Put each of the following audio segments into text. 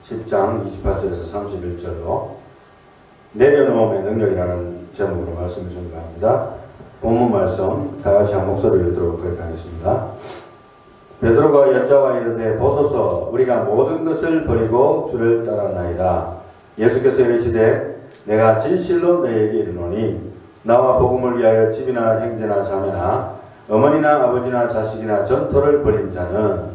10장 28절에서 31절로 내려놓음의 능력이라는 제목으로 말씀을 준비합니다. 본문 말씀 다 같이 한 목소리를 들어보도록 하겠습니다. 베드로가 여자와 이르되 보소서 우리가 모든 것을 버리고 주를 따랐나이다. 예수께서 이르시되 내가 진실로 너희에게 이르노니 나와 복음을 위하여 집이나 형제나 자매나 어머니나 아버지나 자식이나 전토를 벌인 자는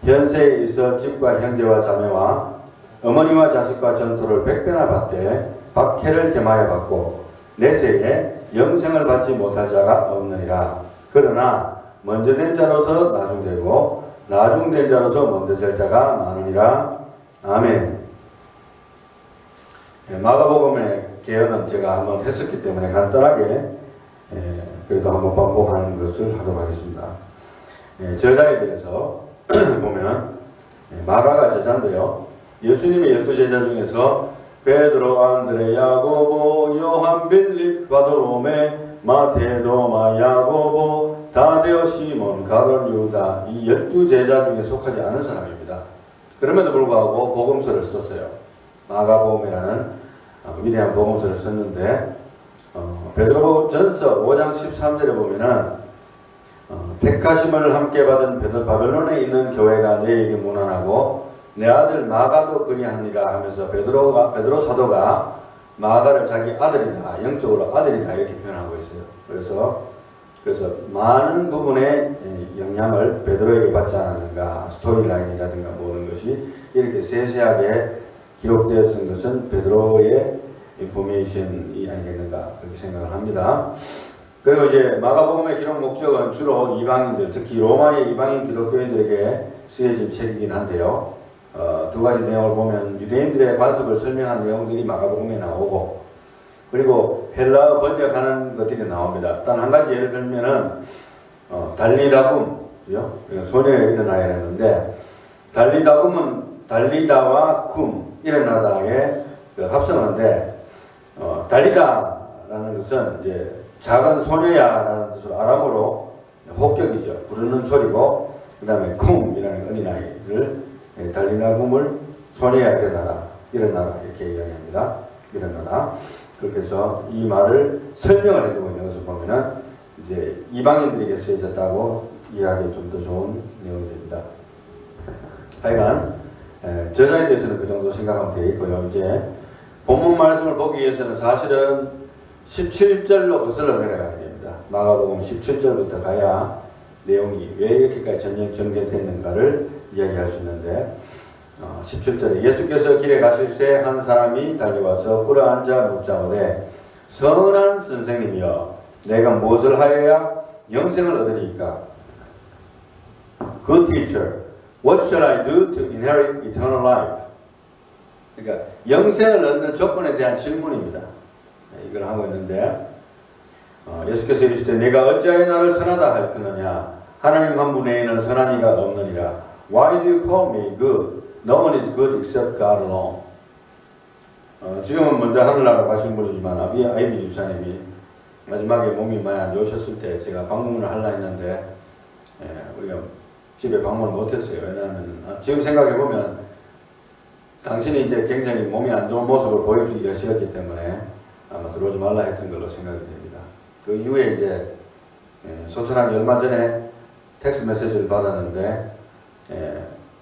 현세에 있어 집과 형제와 자매와 어머니와 자식과 전토를 100배나 받되 박해를 겸하여 받고 내세에 영생을 받지 못할 자가 없느니라. 그러나 먼저 된 자로서 나중되고 나중된 자로서 먼저 될 자가 많으니라. 아멘. 마가복음의 개헌은 제가 한번 했었기 때문에 간단하게 그래도 한번 반복하는 것을 하도록 하겠습니다. 제자에 대해서 보면 마가가 제자인데요. 예수님의 12제자 중에서 베드로, 안드레, 야고보, 요한, 빌립, 바돌로메, 마테, 도마, 야고보, 다데오, 시몬, 가룟, 유다 이 12제자 중에 속하지 않은 사람입니다. 그럼에도 불구하고 복음서를 썼어요. 마가복음이라는 위대한 복음서를 썼는데 베드로전서 5장 13절에 보면은 택하심을 함께 받은 바벨론에 있는 교회가 내에게 문안하고 내 아들 마가도 그리하니라 하면서 베드로 사도가 마가를 자기 아들이다, 영적으로 아들이다 이렇게 표현하고 있어요. 그래서 많은 부분의 영향을 베드로에게 받지 않았는가, 스토리라인이라든가 모든 것이 이렇게 세세하게 기록되었던 것은 베드로의 인포메이션이 아니겠는가 그렇게 생각을 합니다. 그리고 이제 마가복음의 기록 목적은 주로 이방인들, 특히 로마의 이방인 기독교인들에게 쓰여진 책이긴 한데요. 두 가지 내용을 보면 유대인들의 관습을 설명한 내용들이 마가복음에 나오고 그리고 헬라어 번역하는 것들이 나옵니다. 단 한 가지 예를 들면은 달리다굼, 그죠? 소녀의 일어나야 했는데 달리다굼은 달리다와 굼 일어나다에 합성하는데 달리다라는 것은 이제 작은 소녀야라는 뜻으로 아람어로 혹격이죠. 부르는 소리고 그 다음에 쿵이라는 어린아이를 달리다굼을 소녀야 일어나라 이렇게 이야기합니다. 일어나라. 그렇게 해서 이 말을 설명을 해주고 있는 것을 보면은 이제 이방인들에게 쓰여졌다고 이해하기 좀 더 좋은 내용이 됩니다. 하여간 저자에 대해서는 그 정도 생각하면 되겠고요. 이제 본문 말씀을 보기 위해서는 사실은 17절로 거슬러 내려가야 됩니다. 마가복음 17절부터 가야 내용이 왜 이렇게까지 전개됐는가를 이야기할 수 있는데 17절에 예수께서 길에 가실새 한 사람이 달려와서 꿇어앉아 묻자오되 선한 선생님이여 내가 무엇을 하여야 영생을 얻으리이까? Good teacher, what shall I do to inherit eternal life? 그러니까 영생을 얻는 조건에 대한 질문입니다. 이걸 하고 있는데 예수께서 이르시되 내가 어찌하여 나를 선하다 할 거느냐? 하나님 한 분 외에는 선한 이가 없느니라. Why do you call me good? No one is good except God alone. 지금은 먼저 하늘나라 가신 분이지만 아이비 집사님이 마지막에 몸이 많이 안 좋으셨을 때 제가 방문을 하려 했는데 우리가 집에 방문을 못했어요. 왜냐하면 지금 생각해보면 당신이 이제 굉장히 몸이 안 좋은 모습을 보여주기가 싫었기 때문에 아마 들어오지 말라 했던 걸로 생각이 됩니다. 그 이후에 이제 소천하기 얼마 전에 텍스트 메시지를 받았는데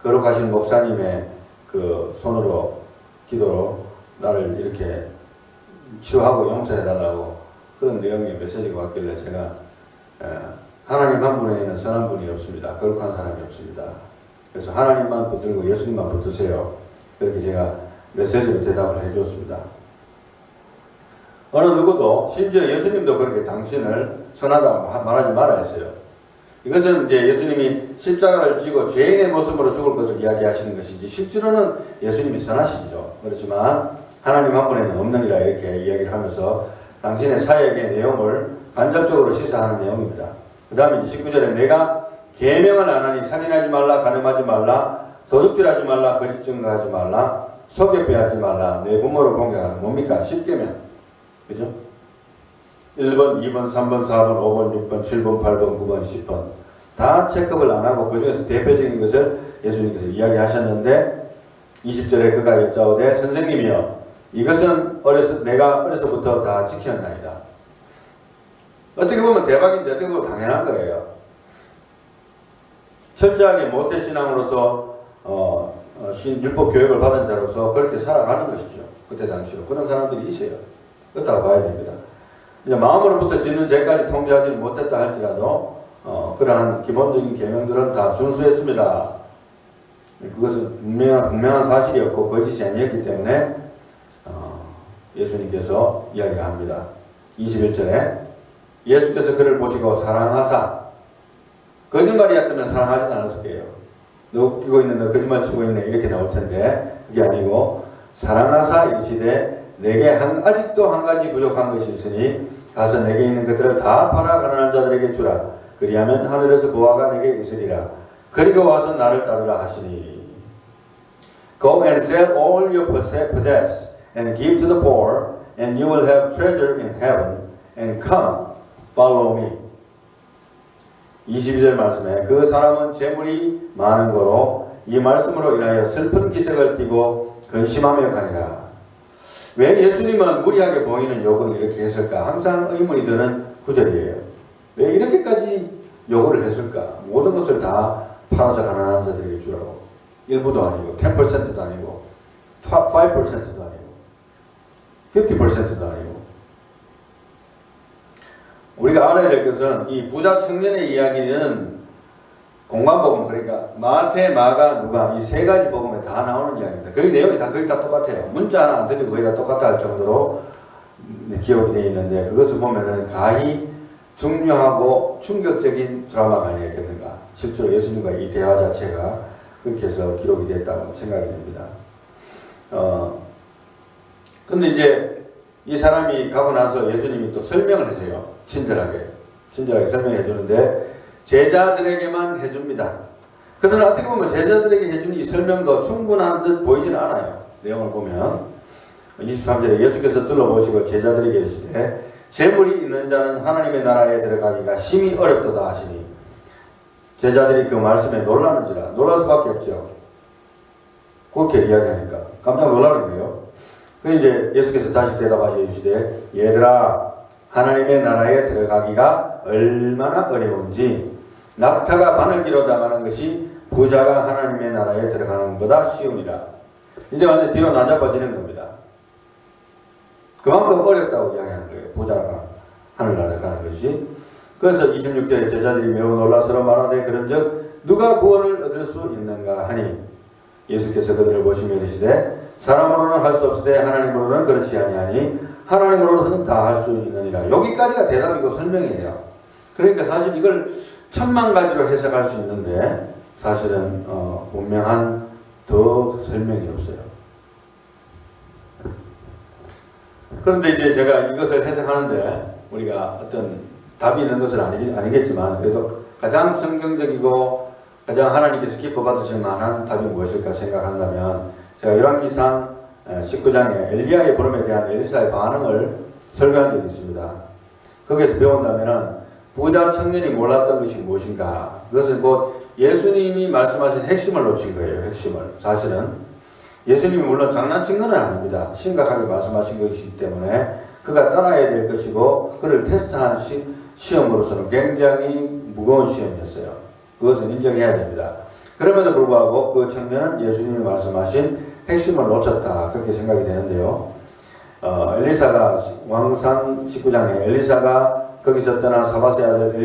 거룩하신 목사님의 그 손으로 기도로 나를 이렇게 치유하고 용서해달라고 그런 내용의 메시지가 왔길래 제가 하나님 한 분에는 선한 분이 없습니다. 거룩한 사람이 없습니다. 그래서 하나님만 붙들고 예수님만 붙드세요. 그렇게 제가 메시지로 대답을 해주었습니다. 어느 누구도 심지어 예수님도 그렇게 당신을 선하다고 말하지 말아야 했어요. 이것은 이제 예수님이 십자가를 지고 죄인의 모습으로 죽을 것을 이야기하시는 것이지 실제로는 예수님이 선하시죠. 그렇지만 하나님 한 분에는 없느니라 이렇게 이야기를 하면서 당신의 사역의 내용을 간접적으로 시사하는 내용입니다. 그 다음에 이제 19절에 내가 계명을 안 하니 살인하지 말라, 간음하지 말라, 도둑질하지 말라, 거짓 증거하지 말라, 속여 빼앗지 말라, 내 부모를 공경하는 뭡니까? 10계명. 그죠? 1번, 2번, 3번, 4번, 5번, 6번, 7번, 8번, 9번, 10번 다 체크업을 안 하고 그 중에서 대표적인 것을 예수님께서 이야기하셨는데 20절에 그가 여짜오되 선생님이여 이것은 내가 어려서부터 다 지켰나이다. 어떻게 보면 대박인데 어떻게 보면 당연한 거예요. 철저하게 모태신앙으로서 율법 교육을 받은 자로서 그렇게 살아가는 것이죠. 그때 당시로 그런 사람들이 있어요. 그렇다고 봐야 됩니다. 이제 마음으로부터 짓는 죄까지 통제하지 못했다 할지라도 그러한 기본적인 계명들은 다 준수했습니다. 그것은 분명한 사실이었고 거짓이 아니었기 때문에 예수님께서 이야기를 합니다. 21절에 예수께서 그를 보시고 사랑하사, 거짓말이었다면 사랑하지는 않았을 거예요. 너 웃기고 있는, 너 거짓말 치고 있네 이렇게 나올 텐데 그게 아니고 사랑하사 이르시되 내게 아직도 한 가지 부족한 것이 있으니 가서 내게 있는 것들을 다 팔아 가난한 자들에게 주라. 그리하면 하늘에서 보화가 내게 있으리라. 그리고 와서 나를 따르라 하시니 Go and sell all you possess and give to the poor and you will have treasure in heaven and come follow me. 22절 말씀에 그 사람은 재물이 많은 거로 이 말씀으로 인하여 슬픈 기색을 띠고 근심하며 가니라. 왜 예수님은 무리하게 보이는 요구를 이렇게 했을까? 항상 의문이 드는 구절이에요. 왜 이렇게까지 요구를 했을까? 모든 것을 다 팔아서 가난한 자들에게 주라고. 일부도 아니고 10%도 아니고 5%도 아니고 50%도 아니고. 우리가 알아야 될 것은 이 부자 청년의 이야기는 공관복음, 그러니까 마태, 마가, 누가 이 세 가지 복음에 다 나오는 이야기입니다. 거의 내용이 거의 다 똑같아요. 문자 하나 안 틀리고 거의 다 똑같다 할 정도로 기록이 되어 있는데 그것을 보면은 가히 중요하고 충격적인 드라마가 아니었겠는가. 실제로 예수님과 이 대화 자체가 그렇게 해서 기록이 됐다고 생각이 됩니다. 근데 이제 이 사람이 가고 나서 예수님이 또 설명을 해줘요. 친절하게 설명해 주는데 제자들에게만 해줍니다. 그러나 어떻게 보면 제자들에게 해주는 이 설명도 충분한 듯 보이지는 않아요. 내용을 보면 23절에 예수께서 둘러보시고 제자들에게 이르시되 재물이 있는 자는 하나님의 나라에 들어가기가 심히 어렵도다 하시니 제자들이 그 말씀에 놀라는지라. 놀랄 수밖에 없죠. 그렇게 이야기하니까 깜짝 놀라는 거예요. 그래서 이제 예수께서 다시 대답하시어 주시되 얘들아 하나님의 나라에 들어가기가 얼마나 어려운지 낙타가 바늘기로 나가는 것이 부자가 하나님의 나라에 들어가는 것보다 쉬우니라. 이제 완전 뒤로 나자빠지는 겁니다. 그만큼 어렵다고 이야기하는 거예요. 부자가 하늘나라에 가는 것이. 그래서 26절에 제자들이 매우 놀라서로 말하되 그런즉 누가 구원을 얻을 수 있는가 하니 예수께서 그들을 보시며 이르시되 사람으로는 할 수 없으되 하나님으로는 그렇지 아니하니 하나님으로는 다 할 수 있느니라. 여기까지가 대답이고 설명이에요. 그러니까 사실 이걸 천만 가지로 해석할 수 있는데 사실은 분명한 더 설명이 없어요. 그런데 이제 제가 이것을 해석하는데 우리가 어떤 답이 있는 것은 아니겠지만 그래도 가장 성경적이고 가장 하나님께서 기뻐 받으실 만한 답이 무엇일까 생각한다면 제가 요한기상 19장에 엘리야의 부름에 대한 엘리사의 반응을 설교한 적이 있습니다. 거기에서 배운다면 부자 청년이 몰랐던 것이 무엇인가. 그것은 곧 예수님이 말씀하신 핵심을 놓친 거예요. 핵심을. 사실은 예수님이 물론 장난친 건 아닙니다. 심각하게 말씀하신 것이기 때문에 그가 따라야 될 것이고 그를 테스트한 시험으로서는 굉장히 무거운 시험이었어요. 그것은 인정해야 됩니다. 그럼에도 불구하고 그 청년은 예수님이 말씀하신 핵심을 놓쳤다. 그렇게 생각이 되는데요. 엘리사가 왕상 19장에 엘리사가 거기서 떠나 사밧의 아들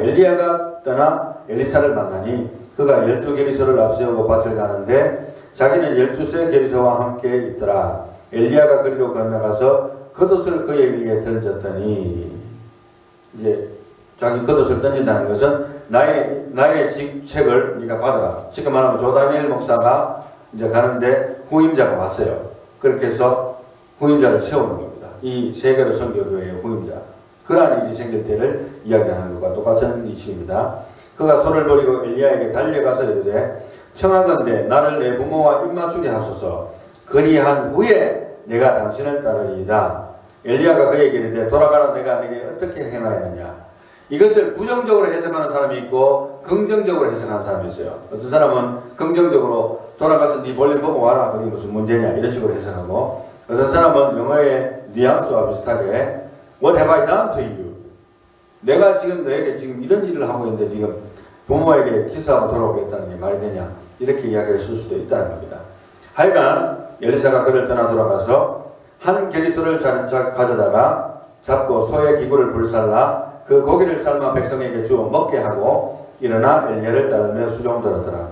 엘리야가 떠나 엘리사를 만나니 그가 12게리소를 앞세우고 밭을 가는데 자기는 12세 게리소와 함께 있더라. 엘리야가 그리로 건너가서 겉옷을 그의 위에 던졌더니 이제 자기 겉옷을 던진다는 것은 나의 직책을 네가 받아라. 지금 말하면 조다니엘 목사가 이제 가는데 후임자가 왔어요. 그렇게 해서 후임자를 세우는 겁니다. 이 세계로 선교교회의 후임자. 그러한 일이 생길 때를 이야기하는 것과 똑같은 이치입니다. 그가 손을 버리고 엘리야에게 달려가서 이르되 청하건대 나를 내 부모와 입맞추게 하소서. 그리한 후에 내가 당신을 따르리이다. 엘리야가 그에게 이르되 돌아가라. 내가 네게 어떻게 행하였느냐. 이것을 부정적으로 해석하는 사람이 있고 긍정적으로 해석하는 사람이 있어요. 어떤 사람은 긍정적으로 돌아가서 네 볼일 보고 와라. 그게 무슨 문제냐. 이런 식으로 해석하고, 어떤 사람은 영어의 뉘앙스와 비슷하게 What have I done to you? 내가 지금 너에게 지금 이런 일을 하고 있는데 지금 부모에게 키스하고 돌아오겠다는 게 말이 되냐? 이렇게 이야기를 쓸 수도 있다는 겁니다. 하여간 엘리사가 그를 떠나 돌아가서 한 게리소를 가져다가 잡고 소의 기구를 불살라 그 고기를 삶아 백성에게 주어 먹게 하고 일어나 엘리야를 따르며 수종들었더라.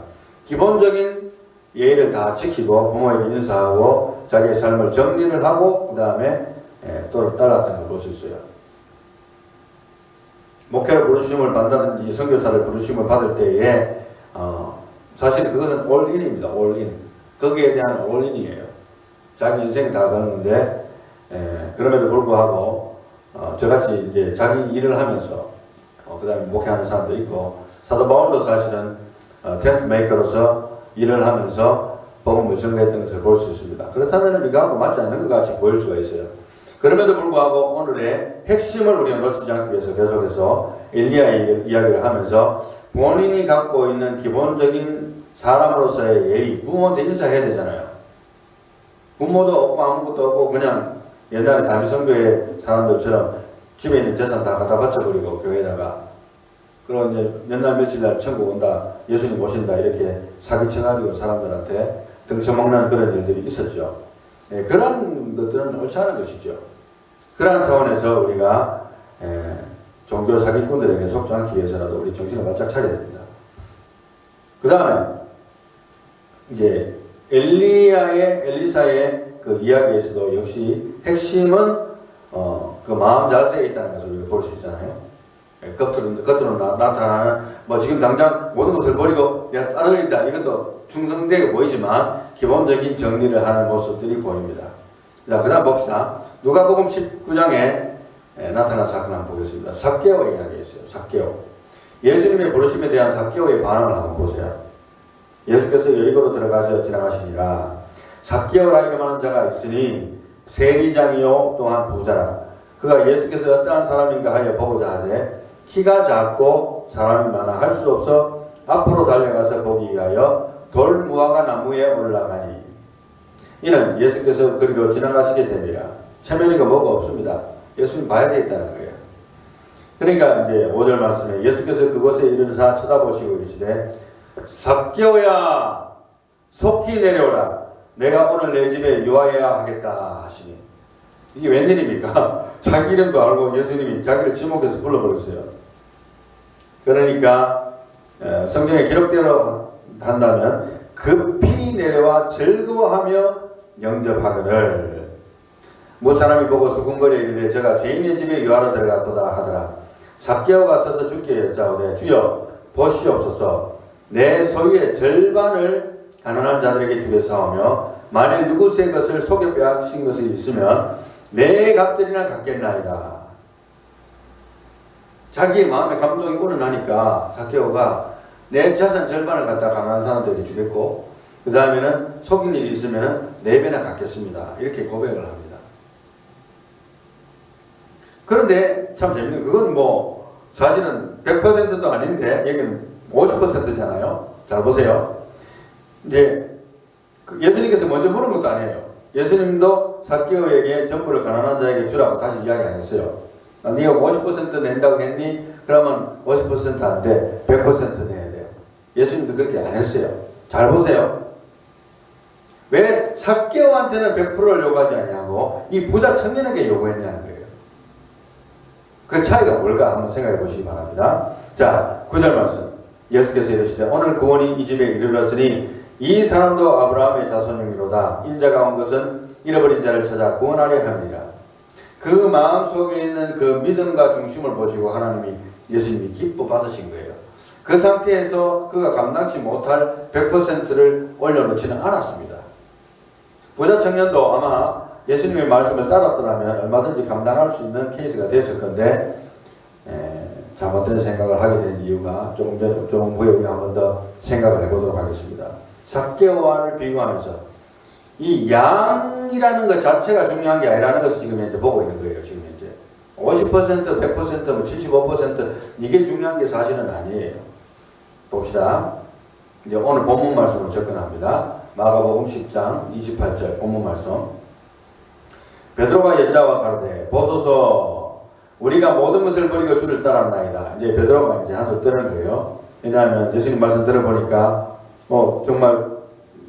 기본적인 예의를 다 지키고 부모에게 인사하고 자기의 삶을 정리를 하고 그 다음에 또 따랐던 걸 볼 수 있어요. 목회로 부르심을 받는다든지 선교사를 부르심을 받을 때에 사실 그것은 올인입니다. 올인. 거기에 대한 올인이에요. 자기 인생 다 거는 건데 그럼에도 불구하고 저같이 이제 자기 일을 하면서 그 다음에 목회하는 사람도 있고 사도 바울도 사실은 텐트 메이커로서 일을 하면서 복음을 전개했던 것을 볼 수 있습니다. 그렇다면 이거하고 맞지 않는 것 같이 보일 수가 있어요. 그럼에도 불구하고 오늘의 핵심을 우리가 놓치지 않기 위해서 계속해서 엘리야의 이야기를 하면서 본인이 갖고 있는 기본적인 사람으로서의 예의, 부모한테 인사해야 되잖아요. 부모도 없고 아무것도 없고 그냥 옛날에 다미선교의 사람들처럼 집에 있는 재산 다 갖다 바쳐버리고 교회에다가 그런 이제 몇 날 며칠 날 천국 온다, 예수님 오신다 이렇게 사기쳐가지고 사람들한테 등쳐먹는 그런 일들이 있었죠. 그런 것들은 옳지 않은 것이죠. 그러한 차원에서 우리가 종교 사기꾼들에게 속지 않기 위해서라도 우리 정신을 바짝 차려야 됩니다. 그 다음에 이제 엘리사의 그 이야기에서도 역시 핵심은 그 마음 자세에 있다는 것을 우리가 볼 수 있잖아요. 겉으로 나타나는 뭐 지금 당장 모든 것을 버리고 내가 따르겠다 이것도 충성되게 보이지만 기본적인 정리를 하는 모습들이 보입니다. 자, 그 다음 봅시다. 누가복음 19장에 나타난 사건 한번 보겠습니다. 삭개오의 이야기가 있어요. 삭개오. 예수님의 부르심에 대한 삭개오의 반응을 한번 보세요. 예수께서 여리고로 들어가서 지나가시니라. 삭개오라 이름하는 자가 있으니 세리장이요 또한 부자라. 그가 예수께서 어떠한 사람인가 하여 보고자 하되 키가 작고 사람이 많아 할 수 없어 앞으로 달려가서 보기 위하여 돌무화과 나무에 올라가니 이는 예수께서 그리로 지나가시게 됩니다. 체면이가 뭐가 없습니다. 예수님 봐야 되겠다는 거예요. 그러니까 이제 5절 말씀에 예수께서 그곳에 이르러사 쳐다보시고 이르시되 삭개오야 속히 내려오라. 내가 오늘 내 집에 유하여야 하겠다 하시니 이게 웬일입니까? 자기 이름도 알고 예수님이 자기를 지목해서 불러버렸어요. 그러니까 성경에 기록대로 한다면 급히 내려와 즐거워하며 영접하거늘 무사람이 보고 수군거려 이르되 저가 죄인의 집에 유하러 들어갔도다 하더라. 삭개오가 서서 주께 여짜오되 주여 보시옵소서 내 소유의 절반을 가난한 자들에게 주겠사오며 만일 누구의 것을 속여 빼앗긴 것이 있으면 내 갑절이나 갖겠나이다. 자기의 마음에 감동이 우러나니까 삭개오가 내 자산 절반을 갖다 가난한 사람들에게 주겠고 그 다음에는 속인 일이 있으면 4배나 갖겠습니다. 이렇게 고백을 합니다. 그런데 참 재밌는 그건 뭐 사실은 100%도 아닌데 여기는 50%잖아요. 잘 보세요. 이제 예수님께서 먼저 물은 것도 아니에요. 예수님도 삭개오에게 전부를 가난한 자에게 주라고 다시 이야기 안 했어요. 네가 50% 낸다고 했니? 그러면 50% 안 돼. 100% 내야 돼요. 예수님도 그렇게 안 했어요. 잘 보세요. 왜 삭개오한테는 100%를 요구하지 아니하고 이 부자 청년에게 요구했냐는 거예요. 그 차이가 뭘까 한번 생각해 보시기 바랍니다. 자, 9절 말씀. 예수께서 이르시되 오늘 구원이 이 집에 이르렀으니 이 사람도 아브라함의 자손이로다. 인자가 온 것은 잃어버린 자를 찾아 구원하려 함이라. 그 마음 속에 있는 그 믿음과 중심을 보시고 하나님이 예수님이 기뻐 받으신 거예요. 그 상태에서 그가 감당치 못할 100%를 올려놓지는 않았습니다. 부자 청년도 아마 예수님의 말씀을 따랐더라면 얼마든지 감당할 수 있는 케이스가 됐을 건데 잘못된 생각을 하게 된 이유가 조금 후에 우리 한 번 더 생각을 해보도록 하겠습니다. 삭개오와를 비교하면서 이 양이라는 것 자체가 중요한 게 아니라는 것을 지금 현재 보고 있는 거예요. 지금 현재 50%, 100%, 75% 이게 중요한 게 사실은 아니에요. 봅시다. 이제 오늘 본문 말씀으로 접근합니다. 마가복음 10장 28절 본문 말씀. 베드로가 여자와 가로되 보소서 우리가 모든 것을 버리고 주를 따랐나이다. 이제 베드로가 이제 한술 뜨는 거예요. 왜냐하면 예수님 말씀 들어보니까 정말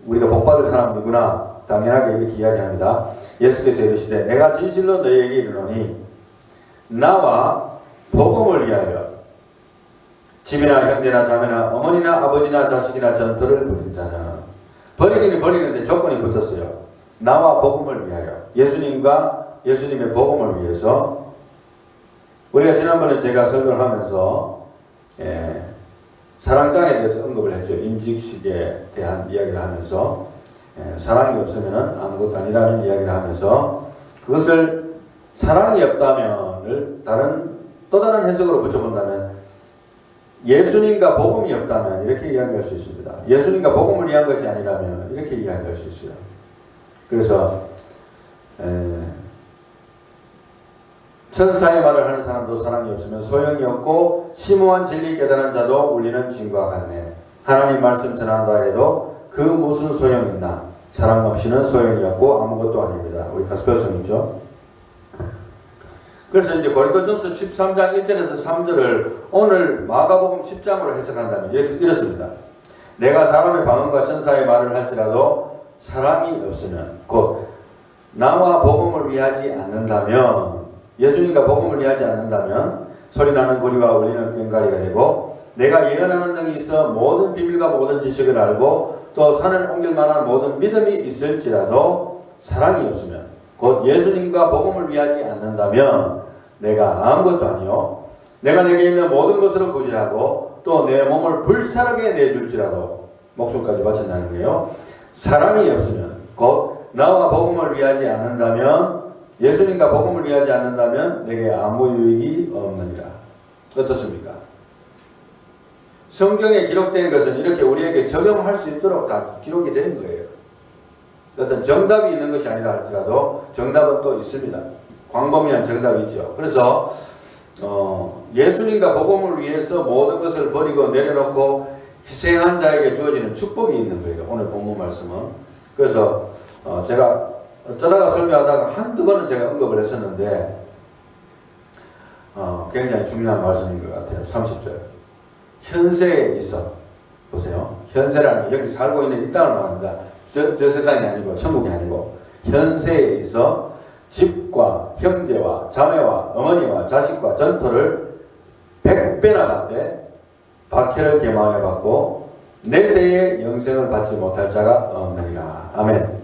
우리가 복받을 사람이구나 당연하게 이렇게 이야기합니다. 예수께서 이르시되 내가 진실로 너희에게 이르노니 나와 복음을 위하여 집이나 형제나 자매나 어머니나 아버지나 자식이나 전토를 벌인 자는 버리기는 버리는데 조건이 붙었어요. 나와 복음을 위하여 예수님과 예수님의 복음을 위해서 우리가 지난번에 제가 설교를 하면서 사랑장에 대해서 언급을 했죠. 임직식에 대한 이야기를 하면서 사랑이 없으면 아무것도 아니라는 이야기를 하면서 그것을 사랑이 없다면을 또 다른 해석으로 붙여본다면 예수님과 복음이 없다면 이렇게 이야기할 수 있습니다. 예수님과 복음을 위한 것이 아니라면 이렇게 이야기할 수 있어요. 그래서 천사의 말을 하는 사람도 사랑이 없으면 소용이 없고 심오한 진리 깨달은 자도 울리는 징과 같네. 하나님 말씀 전한다 해도 그 무슨 소용이 있나. 사랑 없이는 소용이 없고 아무것도 아닙니다. 우리 가스펠성 있죠. 그래서 이제 고린도전서 13장 1절에서 3절을 오늘 마가복음 10장으로 해석한다면 이렇습니다. 내가 사람의 방언과 천사의 말을 할지라도 사랑이 없으면 곧 나와 복음을 위하지 않는다면 예수님과 복음을 위하지 않는다면 소리나는 구리와 울리는 꽹과리가 되고 내가 예언하는 등이 있어 모든 비밀과 모든 지식을 알고 또 산을 옮길 만한 모든 믿음이 있을지라도 사랑이 없으면 곧 예수님과 복음을 위하지 않는다면 내가 아무것도 아니요 내가 내게 있는 모든 것으로 구제하고 또 내 몸을 불사르게 내줄지라도 목숨까지 바친다는 거예요. 사랑이 없으면 곧 나와 복음을 위하지 않는다면 예수님과 복음을 위하지 않는다면 내게 아무 유익이 없느니라. 어떻습니까? 성경에 기록된 것은 이렇게 우리에게 적용할 수 있도록 다 기록이 된 거예요. 어떤 정답이 있는 것이 아니라 할지라도 정답은 또 있습니다. 광범위한 정답이 있죠. 그래서 예수님과 복음을 위해서 모든 것을 버리고 내려놓고 희생한 자에게 주어지는 축복이 있는 거예요. 오늘 본문 말씀은. 그래서 제가 어쩌다가 설교하다가 한두 번은 제가 언급을 했었는데 굉장히 중요한 말씀인 것 같아요. 30절. 현세에 있어 보세요. 현세라는 게 여기 살고 있는 이 땅을 말합니다. 저 세상이 아니고 천국이 아니고 현세에 있어 집과 형제와 자매와 어머니와 자식과 전토를 100배나 받되 박해를 계마하여 받고 내세에 영생을 받지 못할 자가 없느니라. 아멘.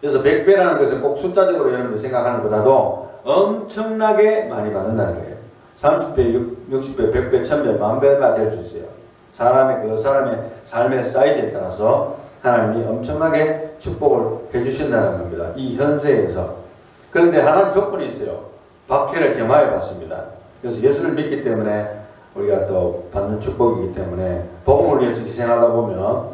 그래서 100배라는 것은 꼭 숫자적으로 여러분들 생각하는 것보다도 엄청나게 많이 받는다는 거예요. 30배, 60배, 100배, 1000배, 10,000배가 될 수 있어요. 사람의 삶의 사이즈에 따라서 하나님이 엄청나게 축복을 해주신다는 겁니다. 이 현세에서. 그런데 하나는 조건이 있어요. 박해를 겸하여 받습니다. 그래서 예수를 믿기 때문에 우리가 또 받는 축복이기 때문에 복음을 위해서 희생하다 보면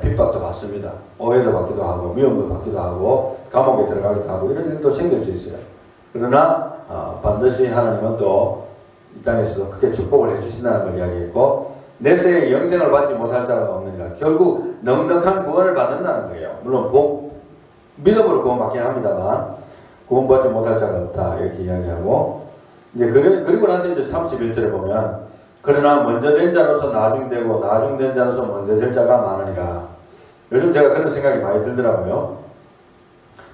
핍박도 받습니다. 오해도 받기도 하고 미움도 받기도 하고 감옥에 들어가기도 하고 이런 일도 생길 수 있어요. 그러나 반드시 하나님은 또 이 땅에서도 크게 축복을 해주신다는 걸 이야기했고 내세에 영생을 받지 못할 자가 없느니라. 결국 넉넉한 구원을 받는다는 거예요. 물론 믿음으로 구원받긴 합니다만 구원받지 못할 자가 없다 이렇게 이야기하고 이제 그리고 나서 이제 31절에 보면 그러나 먼저 된 자로서 나중되고 나중된 자로서 먼저 될 자가 많으니라. 요즘 제가 그런 생각이 많이 들더라고요.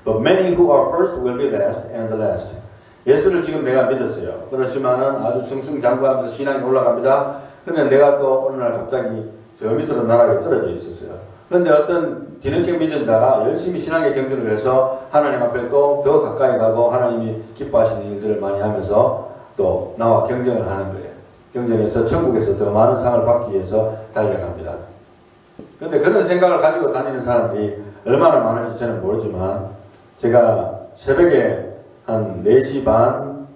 But many who are first will be last and the last. 예수를 지금 내가 믿었어요. 그렇지만은 아주 승승장구하면서 신앙이 올라갑니다. 그런데 내가 또 어느 날 갑자기 저 밑으로 나락에 떨어져 있었어요. 그런데 어떤 뒤늦게 믿은 자가 열심히 신앙의 경주를 해서 하나님 앞에 또 더 가까이 가고 하나님이 기뻐하시는 일들을 많이 하면서 또 나와 경쟁을 하는 거예요. 경쟁해서 천국에서 더 많은 상을 받기 위해서 달려갑니다. 그런데 그런 생각을 가지고 다니는 사람들이 얼마나 많을지 저는 모르지만 제가 새벽에 한 4시 반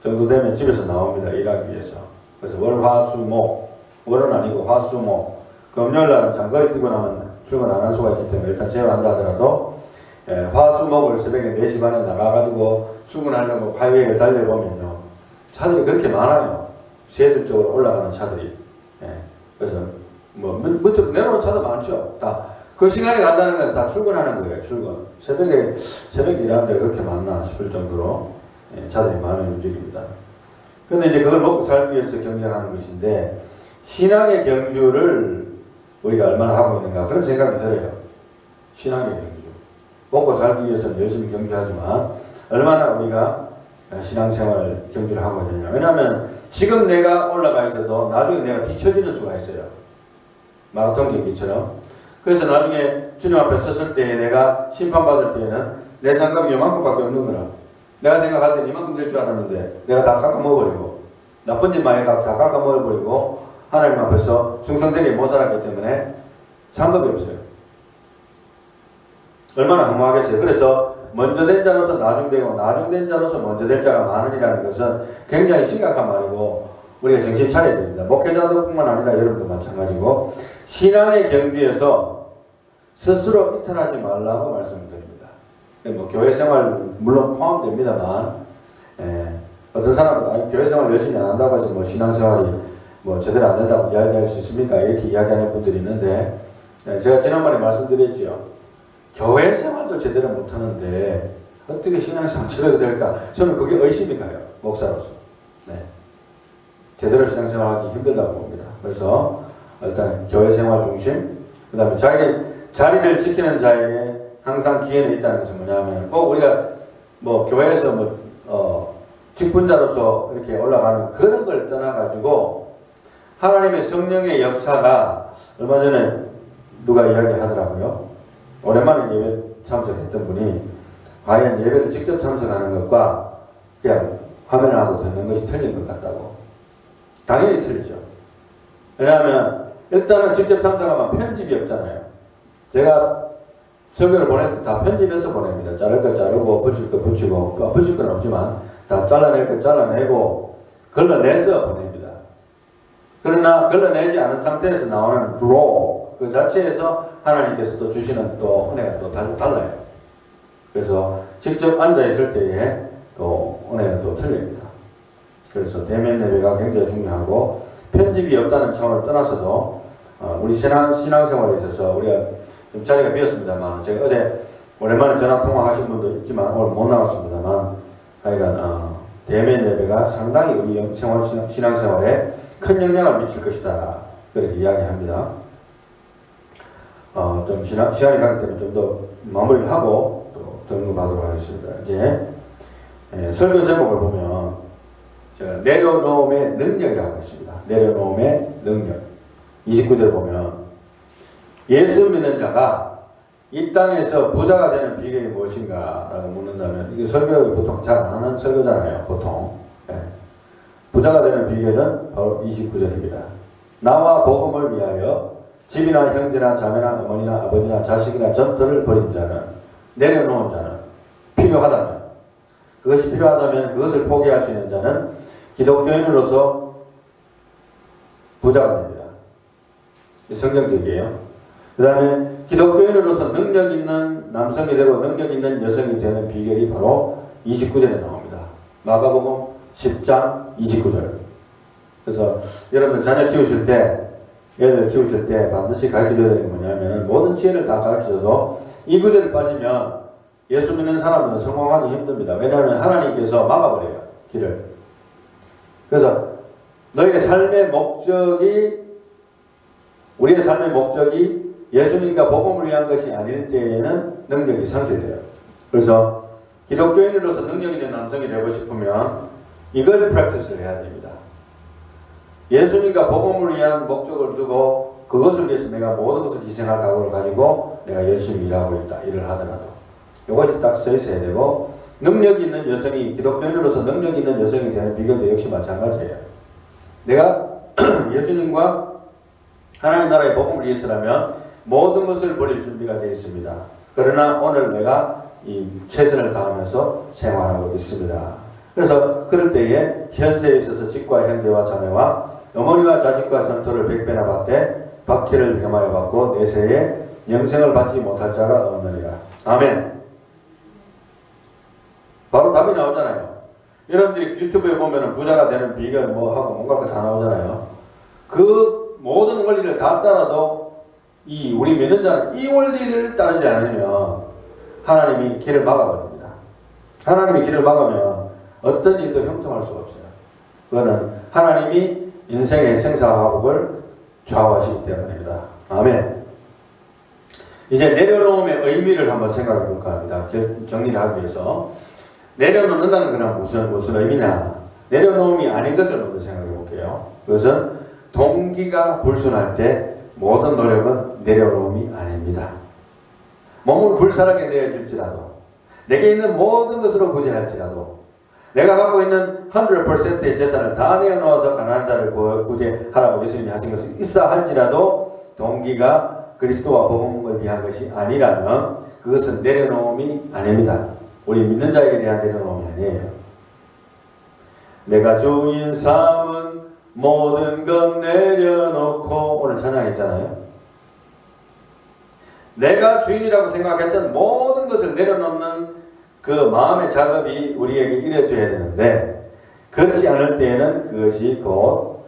정도 되면 집에서 나옵니다. 일하기 위해서. 그래서 월, 화, 수, 목. 월은 아니고 화, 수, 목. 금요일날은 장거리 뛰고 나면 출근 안 할 수가 있기 때문에 일단 제어한다 하더라도 화, 수, 목을 새벽에 4시 반에 나가가지고 출근하려고 하이웨이를 달려보면요. 차들이 그렇게 많아요. 시애틀 쪽으로 올라가는 차들이. 그래서 뭐 밑으로 내려오는 차도 많죠. 다 그 시간에 간다는 것은 다 출근하는 거예요. 출근. 새벽에 일하는 데가 그렇게 많나 싶을 정도로 차들이 많은 움직입니다. 근데 이제 그걸 먹고 살기 위해서 경쟁하는 것인데, 신앙의 경주를 우리가 얼마나 하고 있는가, 그런 생각이 들어요. 신앙의 경주. 먹고 살기 위해서는 열심히 경주하지만, 얼마나 우리가 신앙생활 경주를 하고 있느냐. 왜냐하면 지금 내가 올라가 있어도 나중에 내가 뒤처지는 수가 있어요. 마라톤 경기처럼. 그래서 나중에 주님 앞에 섰을 때 내가 심판받을 때에는 내 상급이 요만큼밖에 없는 거라. 내가 생각할 때는 이만큼 될 줄 알았는데 내가 다 깎아 먹어버리고, 나쁜 짓만 해가 다 깎아 먹어버리고 하나님 앞에서 충성되게 못 살았기 때문에 상급이 없어요. 얼마나 허무하겠어요. 그래서 먼저 된 자로서 나중되고 나중된 자로서 먼저 될 자가 많으리라는 것은 굉장히 심각한 말이고, 우리가 정신 차려야 됩니다. 목회자들뿐만 아니라 여러분도 마찬가지고, 신앙의 경주에서 스스로 이탈하지 말라고 말씀드립니다. 뭐 교회 생활 물론 포함됩니다만, 어떤 사람은 교회 생활 열심히 안 한다고 해서 뭐 신앙생활이 뭐 제대로 안 된다고 이야기할 수 있습니까? 이렇게 이야기하는 분들이 있는데, 제가 지난번에 말씀드렸죠. 교회 생활도 제대로 못하는데 어떻게 신앙생활 제대로 될까? 저는 그게 의심이 가요. 목사로서. 제대로 신앙생활하기 힘들다고 봅니다. 그래서 일단 교회 생활 중심, 그 다음에 자리를 지키는 자에게 항상 기회는 있다는 것은 뭐냐면, 꼭 우리가 뭐 교회에서 직분자로서 이렇게 올라가는 그런 걸 떠나가지고, 하나님의 성령의 역사가, 얼마 전에 누가 이야기하더라고요. 오랜만에 예배 참석했던 분이, 과연 예배를 직접 참석하는 것과 그냥 화면을 하고 듣는 것이 틀린 것 같다고. 당연히 틀리죠. 왜냐하면 일단은 직접 참석하면 편집이 없잖아요. 제가 설교를 보낼 때 다 편집해서 보냅니다. 자를 거 자르고 붙일 거 붙이고, 붙일 건 없지만 다 잘라낼 거 잘라내고 걸러내서 보냅니다. 그러나 걸러내지 않은 상태에서 나오는 raw, 그 자체에서 하나님께서 또 주시는 또 은혜가 또 달라요. 그래서 직접 앉아있을 때에 또 은혜가 또 틀립니다. 그래서 대면 예배가 굉장히 중요하고, 편집이 없다는 차원을 떠나서도 우리 신앙생활에 있어서 우리가 좀 자리가 비었습니다만, 제가 어제 오랜만에 전화 통화하신 분도 있지만 오늘 못 나왔습니다만, 하여간 대면 예배가 상당히 우리 신앙생활에 큰 영향을 미칠 것이다, 그렇게 이야기합니다. 좀 시간이 가기 때문에 좀 더 마무리를 하고 또 정리하도록 하겠습니다. 이제 설교 제목을 보면 제가 내려놓음의 능력이라고 했습니다. 내려놓음의 능력. 29절 보면, 예수 믿는 자가 이 땅에서 부자가 되는 비결이 무엇인가 라고 묻는다면, 이게 설교 보통 잘 안 하는 설교잖아요. 보통. 부자가 되는 비결은 바로 29절입니다. 나와 복음을 위하여 집이나 형제나 자매나 어머니나 아버지나 자식이나 전토를 벌인 자는, 내려놓은 자는, 필요하다면, 그것이 필요하다면 그것을 포기할 수 있는 자는 기독교인으로서 부자가 됩니다. 성경적이에요. 그 다음에 기독교인으로서 능력 있는 남성이 되고 능력 있는 여성이 되는 비결이 바로 29절에 나옵니다. 마가복음 10장 29절. 그래서 여러분 자녀 키우실 때, 애들 키우실 때 반드시 가르쳐줘야 되는 게 뭐냐면, 모든 지혜를 다 가르쳐줘도 이 구절을 빠지면 예수 믿는 사람들은 성공하기 힘듭니다. 왜냐하면 하나님께서 막아버려요, 길을. 그래서 너희의 삶의 목적이, 우리의 삶의 목적이 예수님과 복음을 위한 것이 아닐 때에는 능력이 상실돼요. 그래서 기독교인으로서 능력 있는 남성이 되고 싶으면 이걸 프랙티스를 해야 됩니다. 예수님과 복음을 위한 목적을 두고 그것을 위해서 내가 모든 것을 희생할 각오를 가지고 내가 열심히 일하고 있다, 일을 하더라도 이것이 딱 서 있어야 되고, 능력 있는 여성이, 기독교인으로서 능력 있는 여성이 되는 비결도 역시 마찬가지예요. 내가 예수님과 하나님 나라의 복음을 위해서라면 모든 것을 버릴 준비가 되어 있습니다. 그러나 오늘 내가 이 최선을 다하면서 생활하고 있습니다. 그래서 그럴 때에 현세에 있어서 집과 형제와 자매와 어머니와 자식과 전토를 100배나 받되 박해를 겸하여 받고 내세에 영생을 받지 못할 자가 없느니라. 아멘. 바로 답이 나오잖아요. 여러분들이 유튜브에 보면 부자가 되는 비결 뭐 하고 뭔가 다 나오잖아요. 그 모든 원리를 다 따라도 우리 믿는 자는 이 원리를 따르지 않으면 하나님이 길을 막아버립니다. 하나님이 길을 막으면 어떤 일도 형통할 수가 없어요. 그거는 하나님이 인생의 생사화복을 좌우하시기 때문입니다. 아멘. 이제 내려놓음의 의미를 한번 생각해 볼까 합니다. 정리를 하기 위해서. 내려놓는다는 것은 무슨 의미냐? 내려놓음이 아닌 것을 먼저 생각해 볼게요. 그것은 동기가 불순할 때 모든 노력은 내려놓음이 아닙니다. 몸을 불사르게 내어질지라도, 내게 있는 모든 것으로 구제할지라도, 내가 갖고 있는 100%의 재산을 다 내어놓아서 가난한 자를 구제하라고 예수님이 하신 것이 있어 할지라도 동기가 그리스도와 복음을 위한 것이 아니라면 그것은 내려놓음이 아닙니다. 우리 믿는 자에게 대한 내려놓음이 아니에요. 내가 주인 삼은 모든 것 내려놓고, 오늘 찬양했잖아요. 내가 주인이라고 생각했던 모든 것을 내려놓는 그 마음의 작업이 우리에게 이루어져야 되는데, 그렇지 않을 때에는 그것이 곧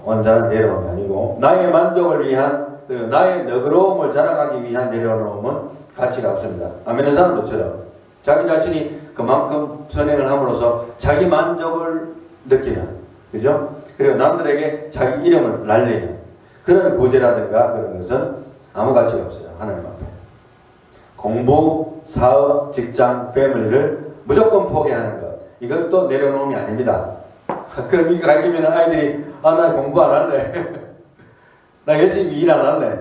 온전한 내려놓음이 아니고 나의 만족을 위한, 그리고 나의 너그러움을 자랑하기 위한 내려놓음은 가치가 없습니다. 아멘의 사람들처럼 자기 자신이 그만큼 선행을 함으로써 자기 만족을 느끼는, 그죠? 그리고 남들에게 자기 이름을 날리는 그런 구제라든가 그런 것은 아무 가치가 없어요. 하나님 앞에. 공부, 사업, 직장, 패밀리를 무조건 포기하는 것, 이것도 내려놓음이 아닙니다. 그럼 이거 가기면 아이들이 나 공부 안 할래 나 열심히 일 안 할래,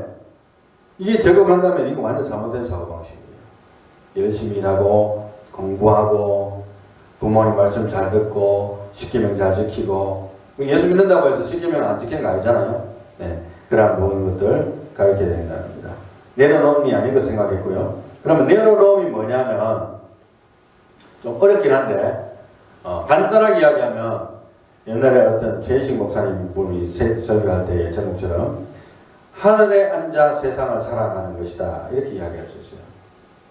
이게 적용한다면 이거 완전 잘못된 사고방식이에요. 열심히 일하고 공부하고 부모님 말씀 잘 듣고 십계명 잘 지키고, 예수 믿는다고 해서 십계명 안 지키는 거 아니잖아요. 네, 그러한 모든 것들 가르쳐야 된다는 겁니다. 내려놓음이 아닌 거 생각했고요. 그러면 내려놓음이 뭐냐면 좀 어렵긴 한데 간단하게 이야기하면, 옛날에 어떤 최희식 목사님 분이 설교할 때 제목처럼 하늘에 앉아 세상을 살아가는 것이다, 이렇게 이야기할 수 있어요.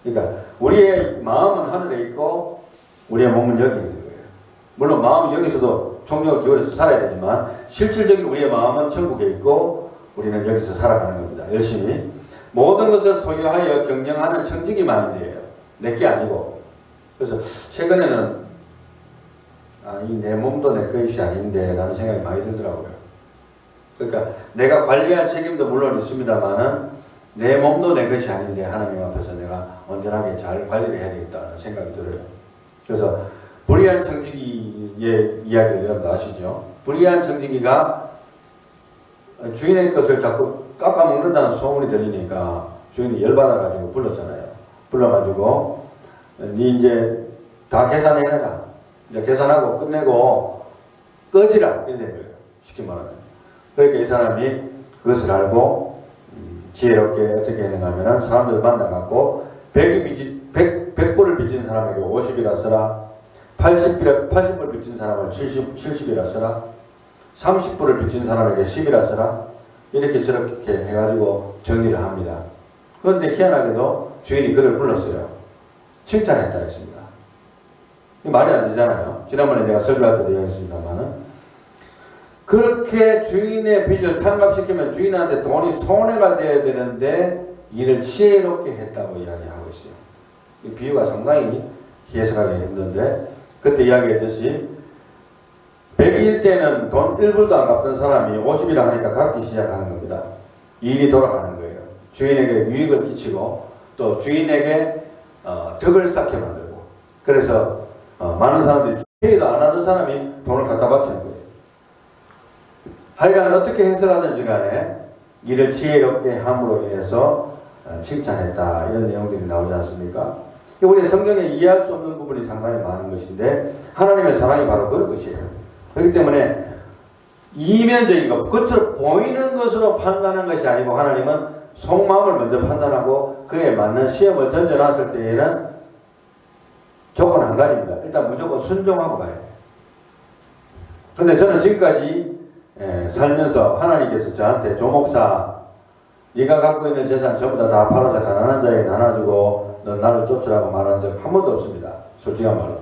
그러니까 우리의 마음은 하늘에 있고 우리의 몸은 여기 있는 거예요. 물론 마음은 여기서도 총력을 기울여서 살아야 되지만 실질적인 우리의 마음은 천국에 있고 우리는 여기서 살아가는 겁니다. 열심히 모든 것을 소유하여 경영하는 청지기 마인드예요. 내게 아니고. 그래서 최근에는 내 몸도 내 것이 아닌데 라는 생각이 많이 들더라고요. 그러니까 내가 관리할 책임도 물론 있습니다만은 내 몸도 내 것이 아닌데 하나님 앞에서 내가 온전하게 잘 관리를 해야 되겠다는 생각이 들어요. 그래서 불의한 청지기의 이야기를 여러분도 아시죠? 불의한 청지기가 주인의 것을 자꾸 깎아먹는다는 소문이 들리니까 주인이 열받아가지고 불렀잖아요. 불러가지고 니 이제 다 계산해내라. 이제 계산하고 끝내고 꺼지라, 이렇게 된 거예요. 쉽게 말하면. 그러니까 이 사람이 그것을 알고 지혜롭게 어떻게 했는가 하면 사람들을 만나갖고 100불을 빚진 사람에게 50이라 써라, 80불 빚진 사람을 70이라 써라, 30불을 빚진 사람에게 10이라 써라, 이렇게 저렇게 해가지고 정리를 합니다. 그런데 희한하게도 주인이 그를 불렀어요. 칭찬했다 했습니다. 말이 안 되잖아요. 지난번에 내가 설교할 때도 이야기했습니다만은, 그렇게 주인의 빚을 탕감시키면 주인한테 돈이 손해가 돼야 되는데 일을 지혜롭게 했다고 이야기하고 있어요. 이 비유가 상당히 해석하기 힘든데, 그때 이야기했듯이 100일 때는 돈 1불도 안 갚던 사람이 50이라 하니까 갚기 시작하는 겁니다. 일이 돌아가는 거예요. 주인에게 유익을 끼치고 또 주인에게 덕을 쌓게 만들고, 그래서 많은 사람들이 회의도 안 하던 사람이 돈을 갖다 바치는 거예요. 하여간 어떻게 해석하든지 간에 일을 지혜롭게 함으로 인해서 칭찬했다, 이런 내용들이 나오지 않습니까? 우리 성경에 이해할 수 없는 부분이 상당히 많은 것인데 하나님의 사랑이 바로 그런 것이에요. 그렇기 때문에 이면적인 것, 겉으로 보이는 것으로 판단하는 것이 아니고 하나님은 속마음을 먼저 판단하고 그에 맞는 시험을 던져놨을 때에는 조건 한 가지입니다. 일단 무조건 순종하고 가야 돼요. 근데 저는 지금까지 살면서 하나님께서 저한테 조목사, 네가 갖고 있는 재산 전부 다 팔아서 가난한 자에게 나눠주고 넌 나를 쫓으라고 말한 적 한 번도 없습니다. 솔직한 말로.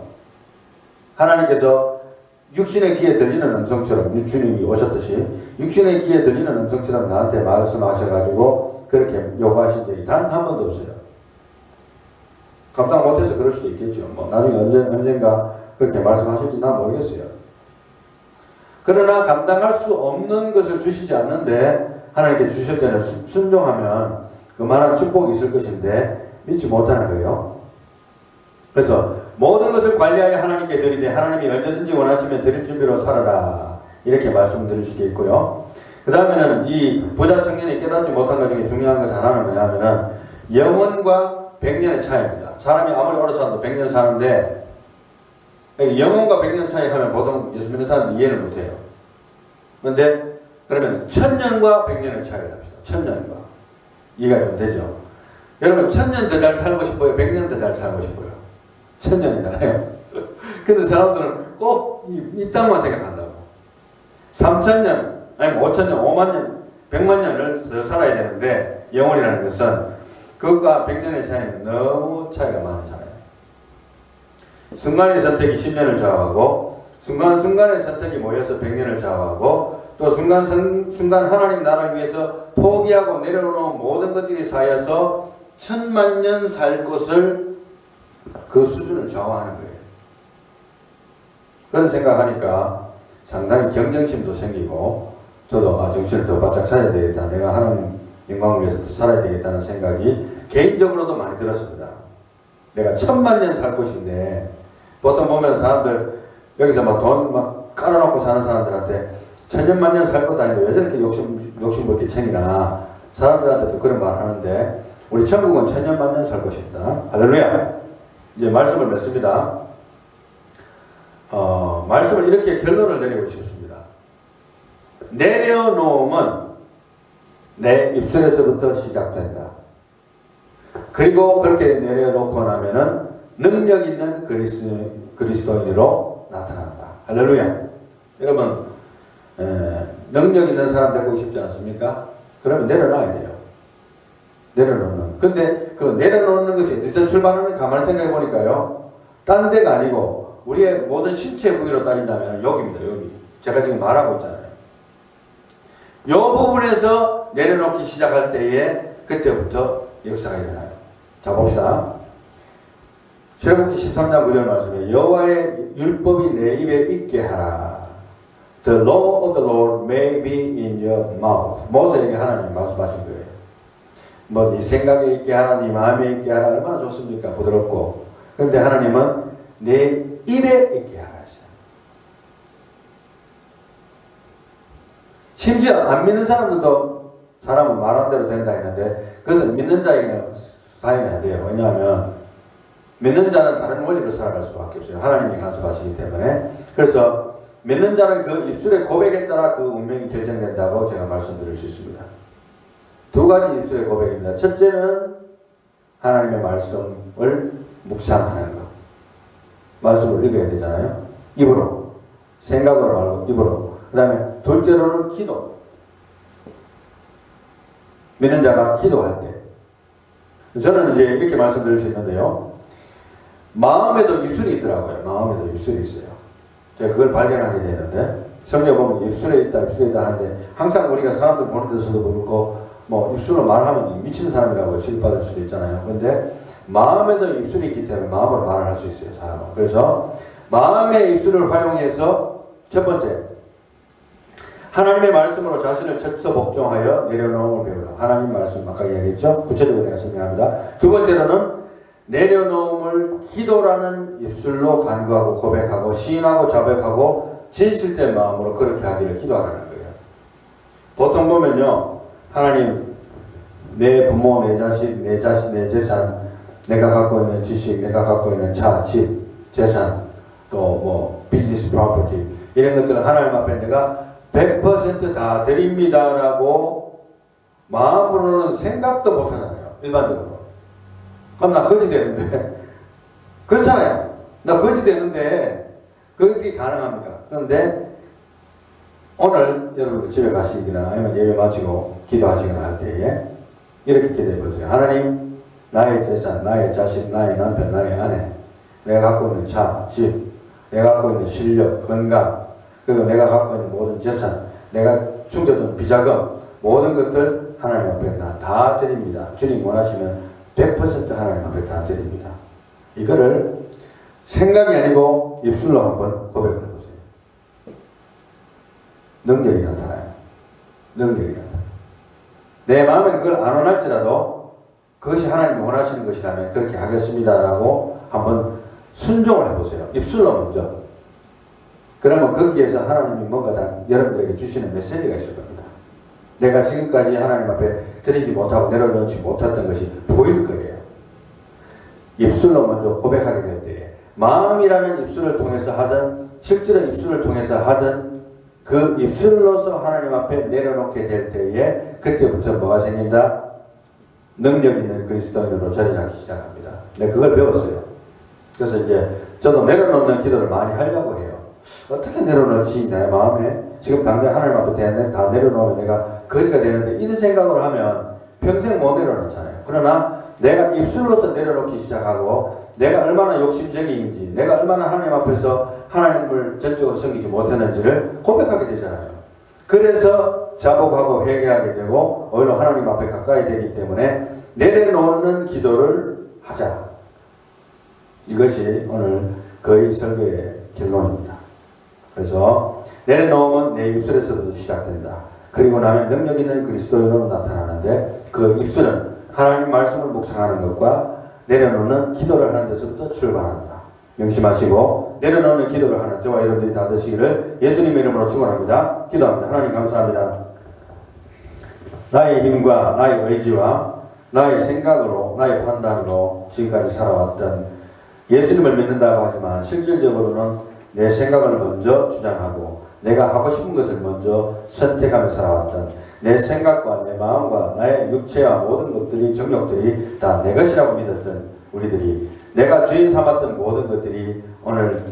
하나님께서 육신의 귀에 들리는 음성처럼 주님이 오셨듯이 육신의 귀에 들리는 음성처럼 나한테 말씀하셔가지고 그렇게 요구하신 적이 단 한 번도 없어요. 감당 못해서 그럴 수도 있겠죠. 뭐 나중에 언젠가 그렇게 말씀하실지 난 모르겠어요. 그러나 감당할 수 없는 것을 주시지 않는데 하나님께 주실 때는 순종하면 그만한 축복이 있을 것인데 믿지 못하는 거예요. 그래서 모든 것을 관리하여 하나님께 드리되 하나님이 언제든지 원하시면 드릴 준비로 살아라. 이렇게 말씀드릴 수 있고요. 그 다음에는 이 부자 청년이 깨닫지 못한 것 중에 중요한 것은 하나는 뭐냐면은 영원과 100년의 차이입니다. 사람이 아무리 오래 살아도 100년 사는데 영원과 100년 차이 하면 보통 예수 믿는 사람들이 이해를 못해요. 그런데 그러면 1000년과 100년의 차이를 합시다. 1000년과. 이해가 좀 되죠? 여러분 1000년 더 잘 살고 싶어요? 100년 더 잘 살고 싶어요? 1000년이잖아요. 근데 사람들은 꼭 이 땅만 생각한다고. 3000년, 아니면 5000년, 5만년, 100만년을 더 살아야 되는데 영원이라는 것은 그것과 100년의 차이는 너무 차이가 많잖아요. 순간의 선택이 10년을 좌우하고 순간순간의 선택이 모여서 100년을 좌우하고 또 순간순간 하나님 나라를 위해서 포기하고 내려놓은 모든 것들이 쌓여서 1000만년 살 것을 그 수준을 좌우하는 거예요. 그런 생각하니까 상당히 경쟁심도 생기고 저도 정신을 더 바짝 차려야 되겠다. 내가 하나님 영광을 위해서 더 살아야 되겠다는 생각이 개인적으로도 많이 들었습니다. 내가 1000만년 살 것인데 보통 보면 사람들 여기서 막 돈 막 깔아놓고 사는 사람들한테 1000년만년 살 것도 아닌데 왜 저렇게 욕심 볼게 챙기나 사람들한테도 그런 말 하는데 우리 천국은 1000년만년 살 것입니다. 할렐루야. 이제 말씀을 맺습니다. 말씀을 이렇게 결론을 내리고 싶습니다. 내려놓음은 내 입술에서부터 시작된다. 그리고 그렇게 내려놓고 나면은 능력 있는 그리스도인으로 나타난다. 할렐루야. 여러분 능력 있는 사람 되고 싶지 않습니까? 그러면 내려놔야 돼요. 내려놓는. 근데 그 내려놓는 것이 늦은 출발하는 가만히 생각해 보니까요. 딴 데가 아니고 우리의 모든 신체 부위로 따진다면 여기입니다. 여기. 제가 지금 말하고 있잖아요. 이 부분에서 내려놓기 시작할 때에 그때부터 역사가 일어나요. 자 봅시다. 출애굽기 13장 9절 말씀에 여호와의 율법이 내 입에 있게 하라. The law of the Lord may be in your mouth. 모세에게 하나님이 말씀하신 거예요. 뭐 네 생각에 있게 하라, 네 마음에 있게 하라. 얼마나 좋습니까? 부드럽고. 그런데 하나님은 내 입에 있게 하라. 심지어 안 믿는 사람들도 사람은 말한 대로 된다 했는데 그것은 믿는 자에게는 사용이 안 돼요. 왜냐하면 믿는 자는 다른 원리로 살아갈 수밖에 없어요. 하나님이 간섭하시기 때문에. 그래서 믿는 자는 그 입술의 고백에 따라 그 운명이 결정된다고 제가 말씀드릴 수 있습니다. 두 가지 입술의 고백입니다. 첫째는 하나님의 말씀을 묵상하는 것. 말씀을 읽어야 되잖아요. 입으로. 생각으로 말고 입으로. 그 다음에 둘째로는 기도. 믿는 자가 기도할 때. 저는 이제 이렇게 말씀드릴 수 있는데요. 마음에도 입술이 있더라고요. 마음에도 입술이 있어요. 제가 그걸 발견하게 되는데 성경에 보면 입술에 있다 하는데 항상 우리가 사람들 보는 데서도 그렇고 뭐 입술로 말하면 미친 사람이라고 취급받을 수도 있잖아요. 그런데 마음에도 입술이 있기 때문에 마음으로 말을 할 수 있어요. 사람은. 그래서 마음의 입술을 활용해서 첫 번째 하나님의 말씀으로 자신을 적서 복종하여 내려놓음을 배우라. 하나님 말씀 아까 이야기했죠. 구체적으로 내가 설명합니다. 두 번째로는 내려놓음을 기도라는 입술로 간구하고 고백하고 시인하고 자백하고 진실된 마음으로 그렇게 하기를 기도하라는 거예요. 보통 보면요. 하나님 내 부모, 내 자식, 내 내 재산, 내가 갖고 있는 지식, 내가 갖고 있는 차, 집, 재산, 또 뭐 비즈니스 프로퍼티 이런 것들은 하나님 앞에 내가 100% 다 드립니다라고 마음으로는 생각도 못 하잖아요. 일반적으로. 그럼 나 거지 되는데. 그렇잖아요. 나 거지 되는데 그게 가능합니까? 그런데 오늘 여러분들 집에 가시거나 아니면 예배 마치고 기도하시거나 할 때에 이렇게 기도해 보세요. 하나님, 나의 재산, 나의 자식, 나의 남편, 나의 아내, 내가 갖고 있는 차, 집, 내가 갖고 있는 실력, 건강, 그리고 내가 갖고 있는 모든 재산, 내가 숨겨둔 비자금, 모든 것들 하나님 앞에 다 드립니다. 주님 원하시면 100% 하나님 앞에 다 드립니다. 이거를 생각이 아니고 입술로 한번 고백을 해보세요. 능력이 나타나요. 능력이 나타나요. 내 마음엔 그걸 안 원할지라도 그것이 하나님이 원하시는 것이라면 그렇게 하겠습니다라고 한번 순종을 해보세요. 입술로 먼저. 그러면 거기에서 하나님이 뭔가 다 여러분들에게 주시는 메시지가 있을 겁니다. 내가 지금까지 하나님 앞에 드리지 못하고 내려놓지 못했던 것이 보일 거예요. 입술로 먼저 고백하게 될 때에 마음이라는 입술을 통해서 하든 실제로 입술을 통해서 하든 그 입술로서 하나님 앞에 내려놓게 될 때에 그때부터 뭐가 생긴다? 능력 있는 그리스도인으로 자리잡기 시작합니다. 네, 그걸 배웠어요. 그래서 이제 저도 내려놓는 기도를 많이 하려고 해요. 어떻게 내려놓지 내 마음에 지금 당장 하나님 앞에 다 내려놓으면 내가 거지가 되는데 이런 생각을 하면 평생 못 내려놓잖아요. 그러나 내가 입술로서 내려놓기 시작하고 내가 얼마나 욕심쟁이인지 내가 얼마나 하나님 앞에서 하나님을 전적으로 섬기지 못했는지를 고백하게 되잖아요. 그래서 자복하고 회개하게 되고 오히려 하나님 앞에 가까이 되기 때문에 내려놓는 기도를 하자. 이것이 오늘 거의 설교의 결론입니다. 그래서 내려놓으면 내 입술에서부터 시작된다. 그리고 나면 능력 있는 그리스도인으로 나타나는데 그 입술은 하나님 말씀을 묵상하는 것과 내려놓는 기도를 하는 데서부터 출발한다. 명심하시고 내려놓는 기도를 하는 저와 여러분들이 다 되시기를 예수님의 이름으로 축원합니다. 기도합니다. 하나님 감사합니다. 나의 힘과 나의 의지와 나의 생각으로 나의 판단으로 지금까지 살아왔던 예수님을 믿는다고 하지만 실질적으로는 내 생각을 먼저 주장하고 내가 하고 싶은 것을 먼저 선택하며 살아왔던 내 생각과 내 마음과 나의 육체와 모든 것들이 정욕들이 다 내 것이라고 믿었던 우리들이 내가 주인 삼았던 모든 것들이 오늘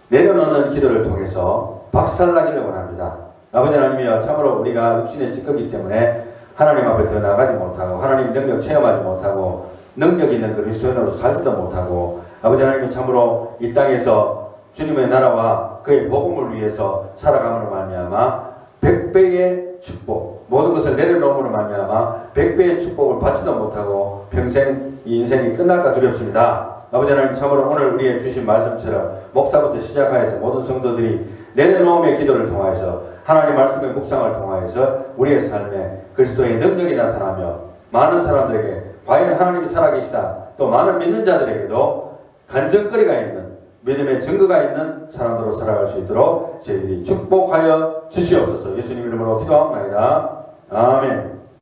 내려놓는 기도를 통해서 박살나기를 원합니다. 아버지 하나님이여 참으로 우리가 육신의 찌꺼기 때문에 하나님 앞에 더 나가지 못하고 하나님 능력 체험하지 못하고 능력 있는 그리스도인으로 살지도 못하고 아버지 하나님 참으로 이 땅에서 주님의 나라와 그의 복음을 위해서 살아감으로 말미암아 100배의 축복 모든 것을 내려놓음으로 말미암아 100배의 축복을 받지도 못하고 평생 이 인생이 끝날까 두렵습니다. 아버지 하나님 참으로 오늘 우리의 주신 말씀처럼 목사부터 시작하여서 모든 성도들이 내려놓음의 기도를 통하여서 하나님 말씀의 묵상을 통하여서 우리의 삶에 그리스도의 능력이 나타나며 많은 사람들에게 과연 하나님이 살아계시다 또 많은 믿는 자들에게도 간증거리가 있는 믿음의 증거가 있는 사람들로 살아갈 수 있도록 저희들이 축복하여 주시옵소서. 예수님 이름으로 기도합니다. 아멘.